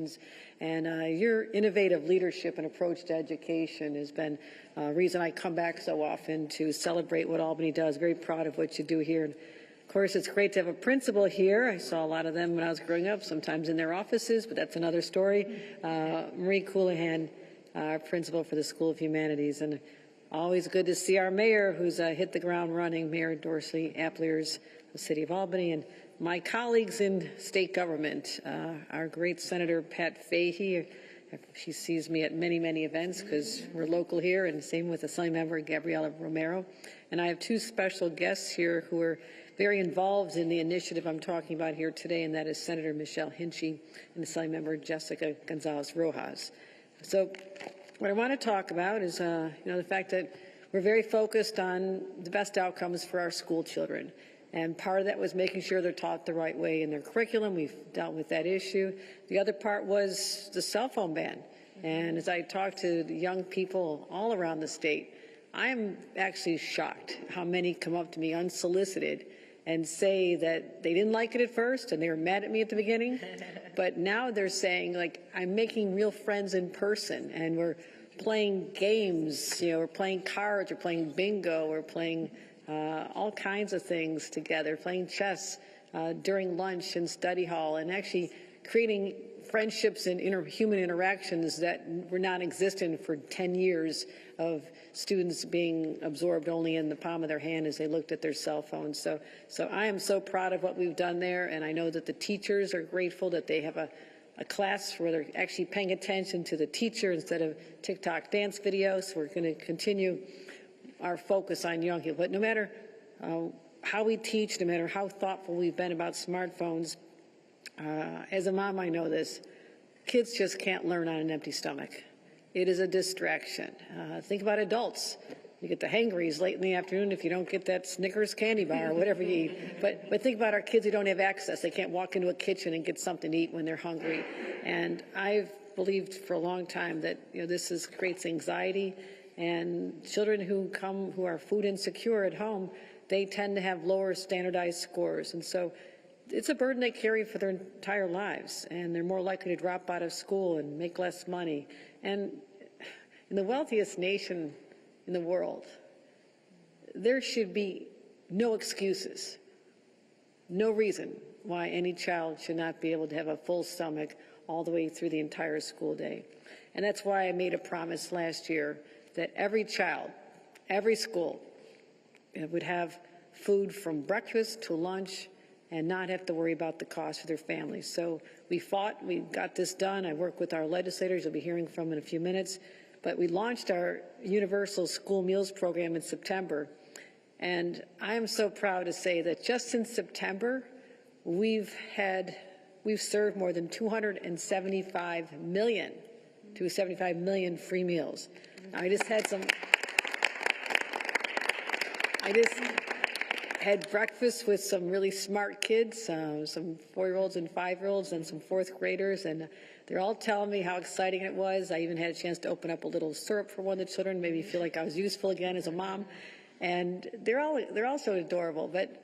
students. And your innovative leadership and approach to education has been a reason I come back so often to celebrate what Albany does. Very proud of what you do here. And of course, it's great to have a principal here. I saw a lot of them when I was growing up, sometimes in their offices, but that's another story. Marie Coulihan, our principal for the School of Humanities. And always good to see our mayor, who's hit the ground running, Mayor Dorsey Appleers, the City of Albany, and my colleagues in state government, our great Senator Pat Fahey. She sees me at many, many events because we're local here, and same with Assembly Member Gabriela Romero. And I have two special guests here who are very involved in the initiative I'm talking about here today, and that is Senator Michelle Hinchy and Assembly Member Jessica Gonzalez Rojas. So what I want to talk about is, the fact that we're very focused on the best outcomes for our school children. And part of that was making sure they're taught the right way in their curriculum. We've dealt with that issue. The other part was the cell phone ban. And as I talk to the young people all around the state, I am actually shocked how many come up to me unsolicited and say that they didn't like it at first and they were mad at me at the beginning. But now they're saying, like, I'm making real friends in person and we're playing games, we're playing cards, we're playing bingo, we're playing all kinds of things together, playing chess during lunch in study hall, and actually creating friendships and human interactions that were non-existent for 10 years of students being absorbed only in the palm of their hand as they looked at their cell phones. So I am so proud of what we've done there, and I know that the teachers are grateful that they have a class where they're actually paying attention to the teacher instead of TikTok dance videos. We're going to continue our focus on young people. But no matter how we teach, no matter how thoughtful we've been about smartphones, as a mom, I know this, kids just can't learn on an empty stomach. It is a distraction. Think about adults. You get the hangries late in the afternoon if you don't get that Snickers candy bar or whatever you eat. But think about our kids who don't have access. They can't walk into a kitchen and get something to eat when they're hungry. And I've believed for a long time that this creates anxiety. And children who are food insecure at home, they tend to have lower standardized scores. And so it's a burden they carry for their entire lives. And they're more likely to drop out of school and make less money. And in the wealthiest nation in the world, there should be no excuses, no reason why any child should not be able to have a full stomach all the way through the entire school day. And that's why I made a promise last year that every child, every school would have food from breakfast to lunch and not have to worry about the cost for their families. So we fought, we got this done. I work with our legislators, you'll be hearing from in a few minutes. But we launched our Universal School Meals Program in September. And I am so proud to say that just in September, we've served more than 275 million free meals. I just had breakfast with some really smart kids, some 4-year-olds and 5-year-olds and some 4th graders, and they're all telling me how exciting it was. I even had a chance to open up a little syrup for one of the children, made me feel like I was useful again as a mom. And they're all so adorable. But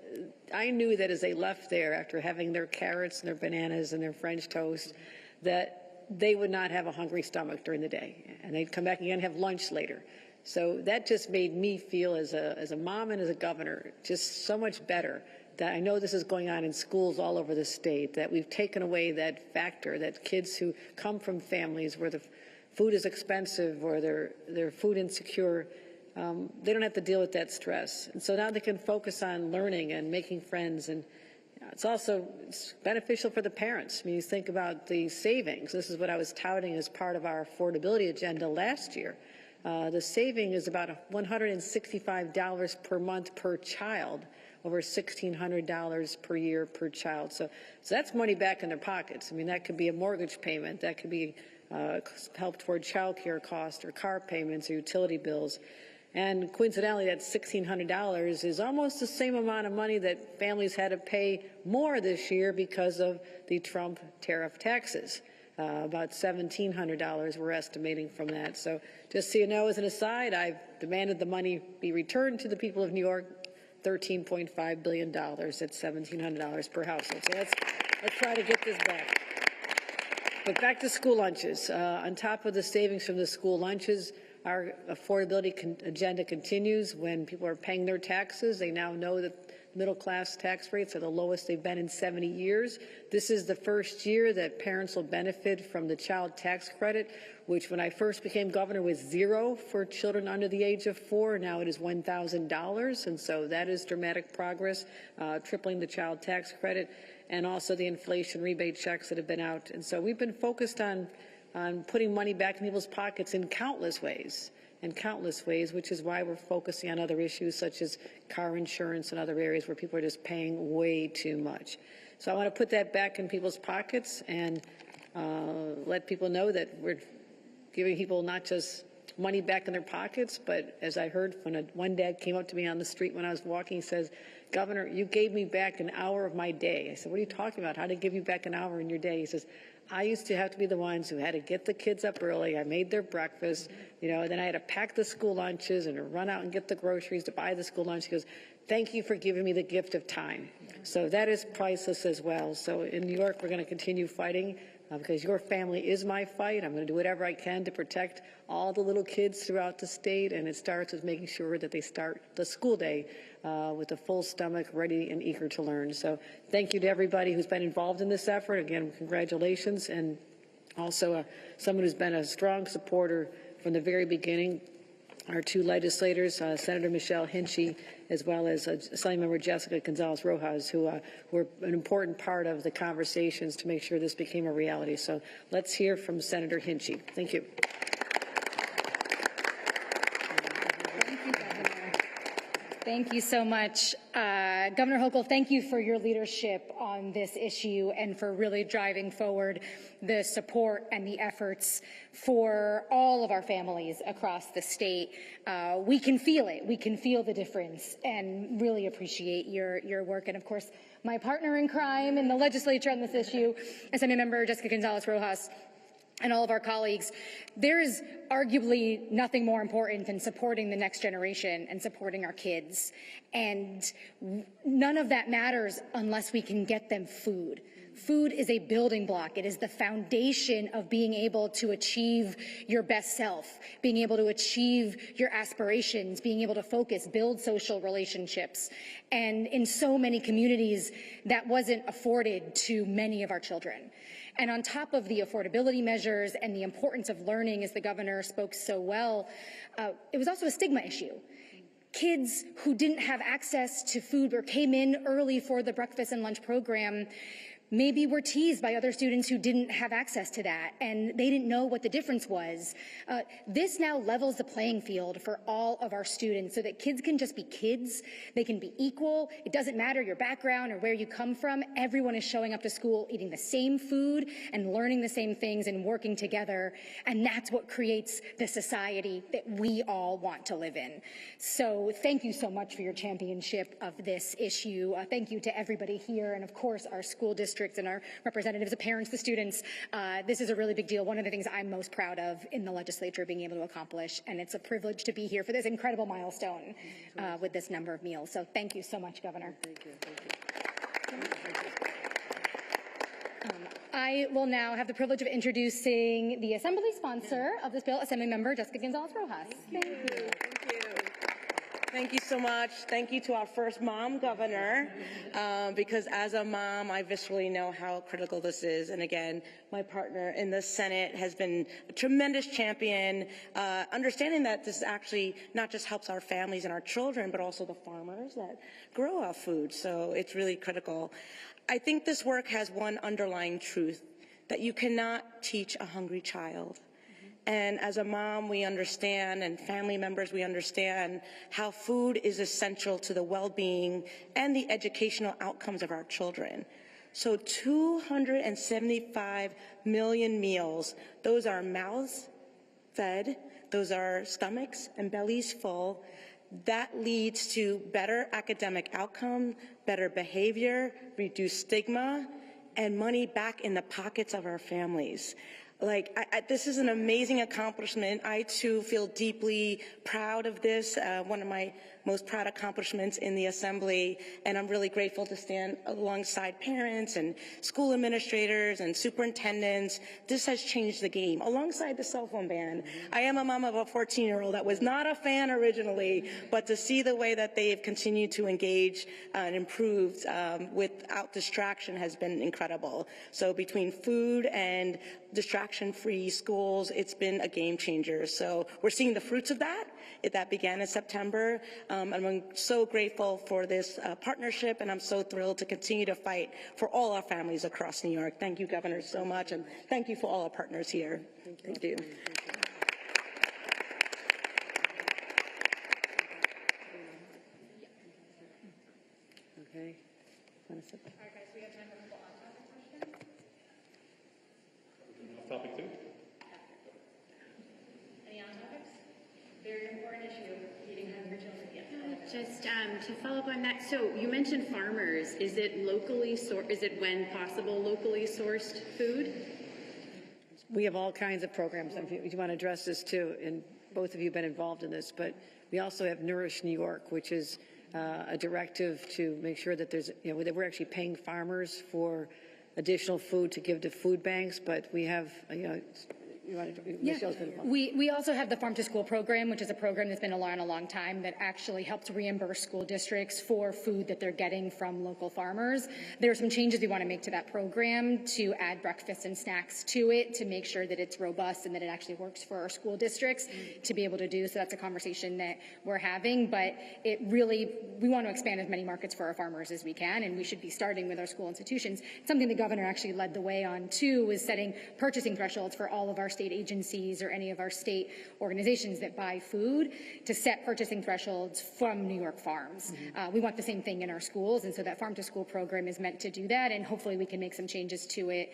I knew that as they left there after having their carrots and their bananas and their French toast, that they would not have a hungry stomach during the day, and they'd come back again and have lunch later. So that just made me feel as a mom and as a governor just so much better that I know this is going on in schools all over the state, that we've taken away that factor that kids who come from families where the food is expensive or they're food insecure, they don't have to deal with that stress. And so now they can focus on learning and making friends. And it's beneficial for the parents. I mean, you think about the savings. This is what I was touting as part of our affordability agenda last year. The saving is about $165 per month per child, over $1,600 per year per child. So that's money back in their pockets. I mean, that could be a mortgage payment. That could be help toward child care costs or car payments or utility bills. And coincidentally, that $1,600 is almost the same amount of money that families had to pay more this year because of the Trump tariff taxes. About $1,700 we're estimating from that. So just so you know, as an aside, I've demanded the money be returned to the people of New York, $13.5 billion at $1,700 per household. So let's try to get this back. But back to school lunches. On top of the savings from the school lunches, our affordability agenda continues. When people are paying their taxes, they now know that middle-class tax rates are the lowest they've been in 70 years. This is the first year that parents will benefit from the child tax credit, which when I first became governor was $0 for children under the age of 4. Now it is $1,000, and so that is dramatic progress, tripling the child tax credit, and also the inflation rebate checks that have been out. And so we've been focused on putting money back in people's pockets in countless ways, which is why we're focusing on other issues such as car insurance and other areas where people are just paying way too much. So I want to put that back in people's pockets and let people know that we're giving people not just money back in their pockets, but as I heard when one dad came up to me on the street when I was walking, he says, "Governor, you gave me back an hour of my day." I said, "What are you talking about? How did I give you back an hour in your day?" He says, "I used to have to be the ones who had to get the kids up early. I made their breakfast, then I had to pack the school lunches and run out and get the groceries to buy the school lunch." He goes, "Thank you for giving me the gift of time." So that is priceless as well. So in New York, we're going to continue fighting because your family is my fight. I'm going to do whatever I can to protect all the little kids throughout the state, and it starts with making sure that they start the school day with a full stomach, ready and eager to learn. So thank you to everybody who's been involved in this effort. Again, congratulations. And also someone who's been a strong supporter from the very beginning, our two legislators, Senator Michelle Hinchey, as well as Assemblymember Jessica Gonzalez-Rojas, who were an important part of the conversations to make sure this became a reality. So let's hear from Senator Hinchey. Thank you. Thank you so much. Governor Hochul, thank you for your leadership on this issue and for really driving forward the support and the efforts for all of our families across the state. We can feel it. We can feel the difference and really appreciate your work. And of course, my partner in crime in the legislature on this issue, Assemblymember Jessica Gonzalez-Rojas, and all of our colleagues, there is arguably nothing more important than supporting the next generation and supporting our kids. And none of that matters unless we can get them food. Food is a building block. It is the foundation of being able to achieve your best self, being able to achieve your aspirations, being able to focus, build social relationships. And in so many communities, that wasn't afforded to many of our children. And on top of the affordability measures and the importance of learning, as the governor spoke so well, it was also a stigma issue. Kids who didn't have access to food or came in early for the breakfast and lunch program maybe were teased by other students who didn't have access to that, and they didn't know what the difference was. This now levels the playing field for all of our students so that kids can just be kids. They can be equal. It doesn't matter your background or where you come from. Everyone is showing up to school eating the same food and learning the same things and working together, and that's what creates the society that we all want to live in. So thank you so much for your championship of this issue. Thank you to everybody here and, of course, our school district and our representatives, the parents, the students. This is a really big deal. One of the things I'm most proud of in the legislature being able to accomplish, and it's a privilege to be here for this incredible milestone with this number of meals. So thank you so much, Governor. Thank you. I will now have the privilege of introducing the Assembly sponsor of this bill, Assemblymember Jessica Gonzalez-Rojas. Thank you. Thank you so much. Thank you to our first mom governor, because as a mom, I viscerally know how critical this is. And again, my partner in the Senate has been a tremendous champion, understanding that this actually not just helps our families and our children, but also the farmers that grow our food. So it's really critical. I think this work has one underlying truth, that you cannot teach a hungry child. And as a mom, we understand, and family members, we understand how food is essential to the well-being and the educational outcomes of our children. So 275 million meals, those are mouths fed, those are stomachs and bellies full. That leads to better academic outcome, better behavior, reduced stigma, and money back in the pockets of our families. This is an amazing accomplishment. I, too, feel deeply proud of this. One of my most proud accomplishments in the Assembly, and I'm really grateful to stand alongside parents and school administrators and superintendents. This has changed the game, alongside the cell phone ban. I am a mom of a 14-year-old that was not a fan originally, but to see the way that they've continued to engage and improved without distraction has been incredible. So between food and distraction-free schools, it's been a game changer. So we're seeing the fruits of that. That began in September. And I'm so grateful for this partnership, and I'm so thrilled to continue to fight for all our families across New York. Thank you, Governor, so much, and thank you for all our partners here. Thank you. Okay. All right, guys, we have time for a couple on-topic questions. Topic 2. Any on-topics? Very important issue, eating hungry children. Just to follow up on that, so you mentioned farmers. Is it locally sourced? Is it when possible locally sourced food? We have all kinds of programs. If you want to address this too, and both of you have been involved in this, but we also have Nourish New York, which is a directive to make sure that there's, that we're actually paying farmers for additional food to give to food banks, but we have, Michelle's been involved. We also have the Farm to School program, which is a program that's been around a long time that actually helps reimburse school districts for food that they're getting from local farmers. There are some changes we want to make to that program to add breakfast and snacks to it to make sure that it's robust and that it actually works for our school districts to be able to do. So that's a conversation that we're having, but we want to expand as many markets for our farmers as we can, and we should be starting with our school institutions. Something the governor actually led the way on too is setting purchasing thresholds for all of our state agencies or any of our state organizations that buy food to set purchasing thresholds from New York farms. We want the same thing in our schools, and so that Farm to School program is meant to do that, and hopefully we can make some changes to it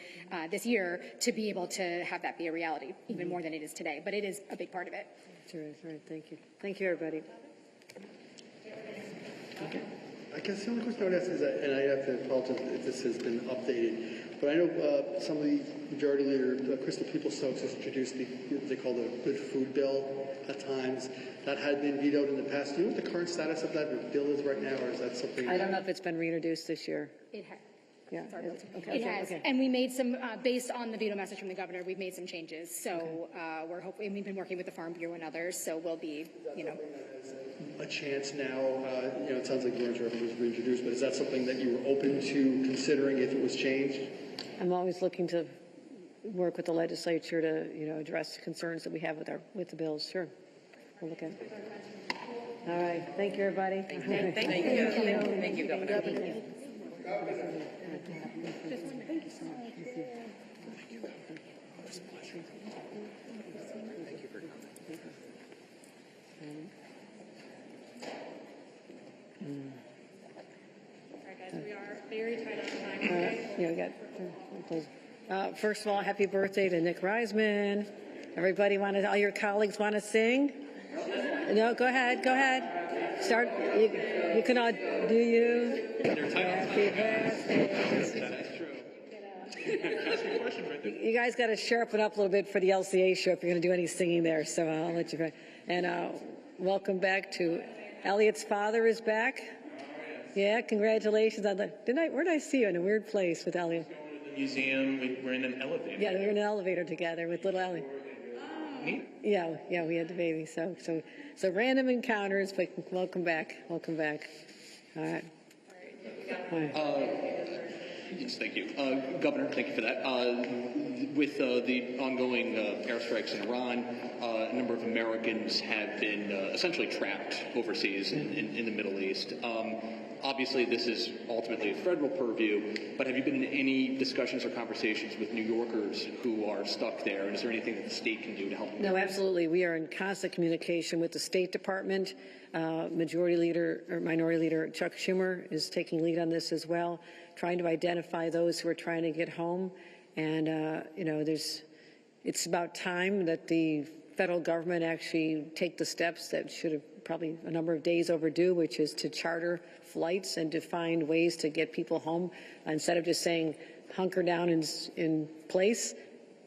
this year to be able to have that be a reality, even more than it is today, but it is a big part of it. All right, thank you. Thank you, everybody. Okay. I guess the only question I would ask is, and I have to apologize if this has been updated, but I know some of the Majority Leader Crystal Peoples-Stokes has introduced what they call the Good Food Bill at times. That had been vetoed in the past. Do you know what the current status of that bill is right now, or is that something? I don't know if it's been reintroduced this year. It has. Yeah. It has, and we made some, based on the veto message from the governor, we've made some changes. So we're hoping, we've been working with the Farm Bureau and others, so we'll be, a chance now, it sounds like the was reintroduced, but is that something that you were open to considering if it was changed? I'm always looking to work with the legislature to, address concerns that we have with the bills. Sure. We'll look at it. All right. Thank you, everybody. Thank you. Thank you, Governor. We are very tight on time. We got. First of all, happy birthday to Nick Reisman. Everybody all your colleagues want to sing? No, go ahead. Start. You can all do you. Happy birthday. You guys got to sharpen up a little bit for the LCA show if you're going to do any singing there. So I'll let you go. And welcome back to Elliot's father is back. Yeah, congratulations on the. Where did I see you? In a weird place with Elliot. The museum. We're in an elevator. Yeah, we were in an elevator together with little Ellie. Yeah, we had the baby. So random encounters, but welcome back. All right. Yes, thank you. Governor, thank you for that. With the ongoing airstrikes in Iran, a number of Americans have been essentially trapped overseas in the Middle East. Obviously, this is ultimately a federal purview, but have you been in any discussions or conversations with New Yorkers who are stuck there? And is there anything that the state can do to help them? No, absolutely. We are in constant communication with the State Department. Minority Leader Chuck Schumer is taking lead on this as well, trying to identify those who are trying to get home. And, it's about time that the federal government actually take the steps that should have probably a number of days overdue, which is to charter flights and to find ways to get people home instead of just saying hunker down in place.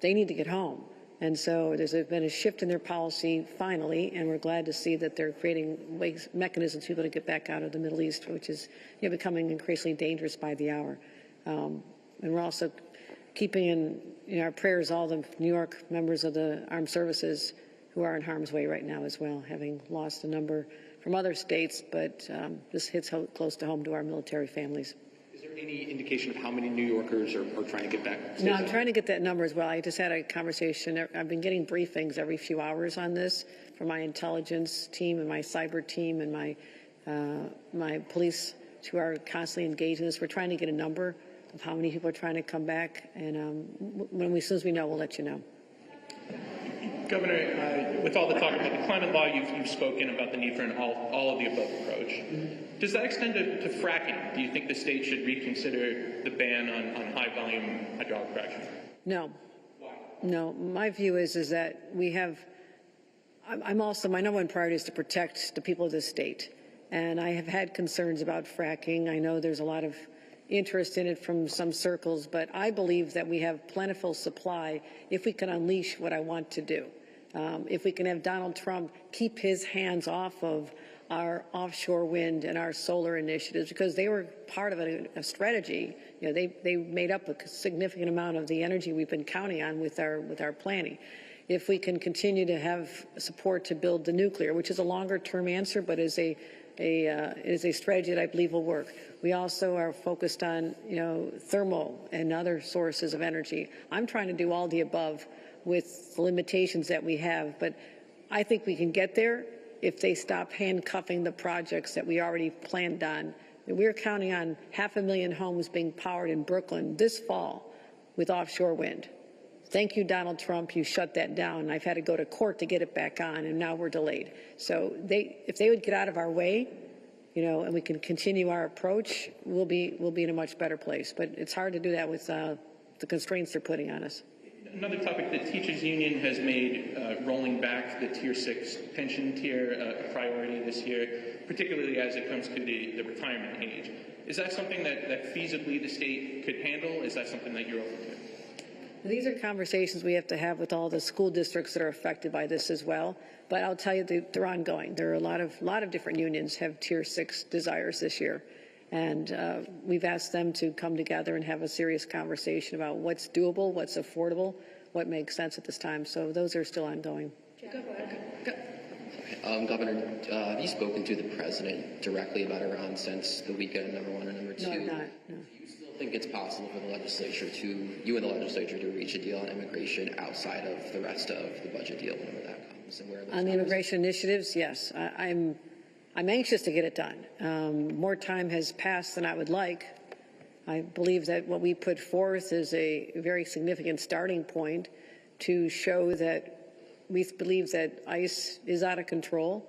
They need to get home. And so there's been a shift in their policy finally, and we're glad to see that they're creating ways, mechanisms for people to get back out of the Middle East, which is becoming increasingly dangerous by the hour. And we're also keeping in our prayers all the New York members of the armed services who are in harm's way right now as well, having lost a number from other states, but this hits close to home to our military families. Is there any indication of how many New Yorkers are trying to get back? No, I'm trying to get that number as well. I just had a conversation. I've been getting briefings every few hours on this from my intelligence team and my cyber team and my police who are constantly engaged in this. We're trying to get a number of how many people are trying to come back, and as soon as we know, we'll let you know. Governor, with all the talk about the climate law, you've spoken about the need for an all of the above approach. Does that extend to fracking? Do you think the state should reconsider the ban on high-volume hydraulic fracturing? No. Why? No. My view is that we have. I'm also, my number one priority is to protect the people of this state, and I have had concerns about fracking. I know there's a lot of interest in it from some circles, but I believe that we have plentiful supply if we can unleash what I want to do. If we can have Donald Trump keep his hands off of our offshore wind and our solar initiatives, because they were part of a strategy. They made up a significant amount of the energy we've been counting on with our planning. If we can continue to have support to build the nuclear, which is a longer-term answer, but is a strategy that I believe will work. We also are focused on, thermal and other sources of energy. I'm trying to do all the above with the limitations that we have, but I think we can get there if they stop handcuffing the projects that we already planned on. We're counting on 500,000 homes being powered in Brooklyn this fall with offshore wind. Thank you, Donald Trump. You shut that down. I've had to go to court to get it back on, and now we're delayed. So if they would get out of our way, and we can continue our approach, we'll be in a much better place. But it's hard to do that with the constraints they're putting on us. Another topic, the teachers union has made rolling back the Tier 6 pension tier a priority this year, particularly as it comes to the retirement age. Is that something that feasibly the state could handle? Is that something that you're open to? These are conversations we have to have with all the school districts that are affected by this as well. But I'll tell you, they're ongoing. There are a lot of different unions have Tier 6 desires this year. And we've asked them to come together and have a serious conversation about what's doable, what's affordable, what makes sense at this time. So those are still ongoing. Governor, have you spoken to the president directly about Iran since the weekend, number one, and number two? No, I'm not. No. Do you still think it's possible for you and the legislature to reach a deal on immigration outside of the rest of the budget deal whenever that comes? And where On the immigration initiatives, yes. I'm anxious to get it done. More time has passed than I would like. I believe that what we put forth is a very significant starting point to show that we believe that ICE is out of control,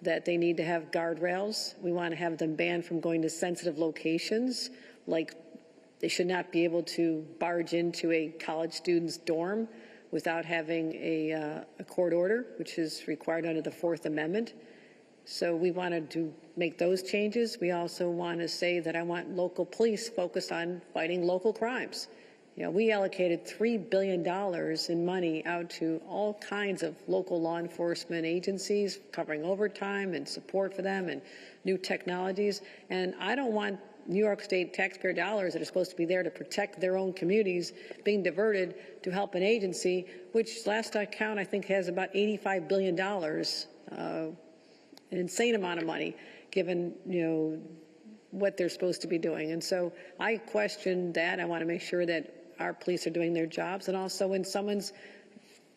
that they need to have guardrails. We want to have them banned from going to sensitive locations, like they should not be able to barge into a college student's dorm without having a court order, which is required under the Fourth Amendment. So we wanted to make those changes. We also want to say that I want local police focused on fighting local crimes. We allocated $3 billion in money out to all kinds of local law enforcement agencies, covering overtime and support for them and new technologies. And I don't want New York State taxpayer dollars that are supposed to be there to protect their own communities being diverted to help an agency, which last I count, I think has about $85 billion, an insane amount of money, given, what they're supposed to be doing. And so I question that. I want to make sure that our police are doing their jobs, and also when someone's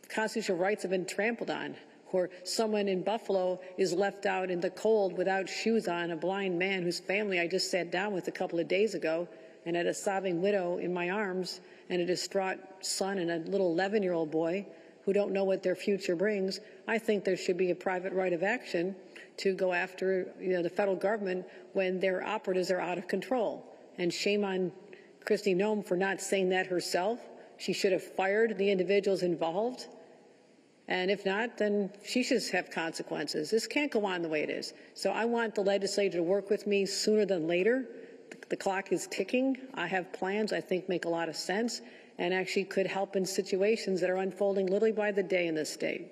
constitutional rights have been trampled on, or someone in Buffalo is left out in the cold without shoes on, a blind man whose family I just sat down with a couple of days ago, and had a sobbing widow in my arms and a distraught son and a little 11-year-old boy who don't know what their future brings. I think there should be a private right of action to go after the federal government when their operatives are out of control. And shame on Kristi Noem for not saying that herself. She should have fired the individuals involved. And if not, then she should have consequences. This can't go on the way it is. So I want the legislature to work with me sooner than later. The clock is ticking. I have plans I think make a lot of sense. and actually could help in situations that are unfolding literally by the day in this state.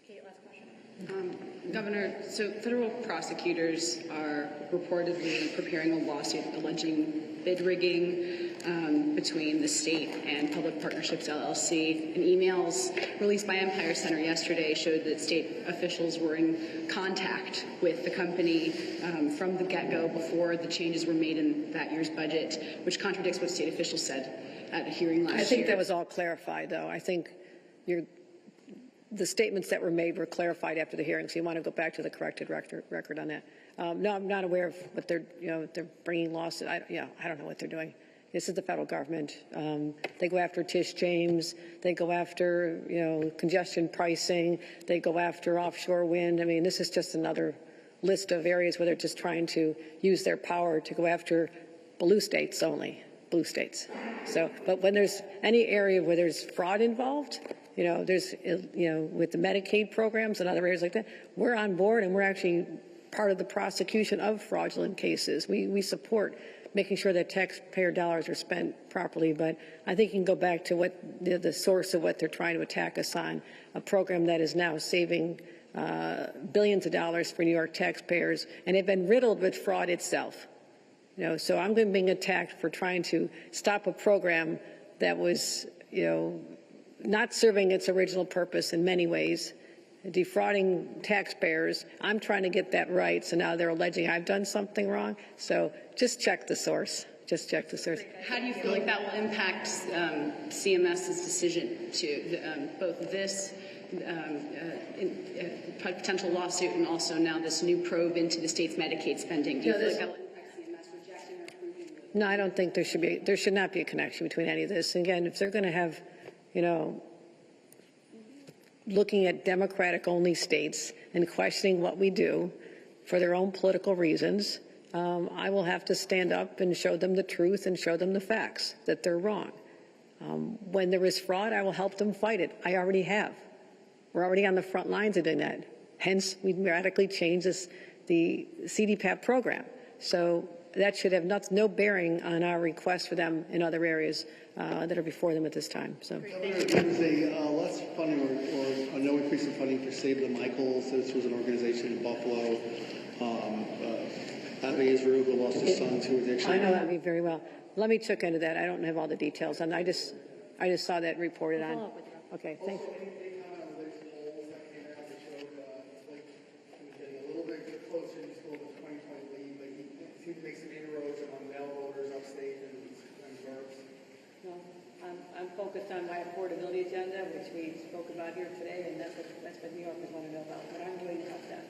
Kate, last question. Governor, so federal prosecutors are reportedly preparing a lawsuit alleging bid rigging between the state and Public Partnerships LLC. And emails released by Empire Center yesterday showed that state officials were in contact with the company from the get-go before the changes were made in that year's budget, which contradicts what state officials said at a hearing last year. I think that was all clarified, though. I think the statements that were made were clarified after the hearing, so you want to go back to the corrected record on that. No, I'm not aware of what they're bringing lawsuit. I don't know what they're doing. This is the federal government. They go after Tish James. They go after, congestion pricing. They go after offshore wind. I mean, this is just another list of areas where they're just trying to use their power to go after blue states only, blue states. So, but when there's any area where there's fraud involved, there's, with the Medicaid programs and other areas like that, we're on board and we're actually part of the prosecution of fraudulent cases. We support making sure that taxpayer dollars are spent properly, but I think you can go back to what the source of what they're trying to attack us on, a program that is now saving billions of dollars for New York taxpayers, and they've been riddled with fraud itself. So I'm going to be attacked for trying to stop a program that was, not serving its original purpose in many ways, defrauding taxpayers. I'm trying to get that right, so now they're alleging I've done something wrong. So just check the source. Just check the source. How do you feel like that will impact CMS's decision to both this potential lawsuit and also now this new probe into the state's Medicaid spending? Do you feel like that will impact CMS rejecting or approving? No, I don't think there should not be a connection between any of this. Again, if they're going to have, looking at Democratic-only states and questioning what we do for their own political reasons, I will have to stand up and show them the truth and show them the facts, that they're wrong. When there is fraud, I will help them fight it. I already have. We're already on the front lines of doing that. Hence, we radically changed the CDPAP program. So that should have no bearing on our request for them in other areas that are before them at this time. So. There was a less funding or no increase in funding for Save the Michaels. This was an organization in Buffalo. Abbey Israel, who lost his son to addiction. I know Abbey very well. Let me check into that. I don't have all the details, and I just saw that reported on. Okay, thanks. I'm focused on my affordability agenda, which we spoke about here today, and that's what New Yorkers want to know about. What I'm doing about that.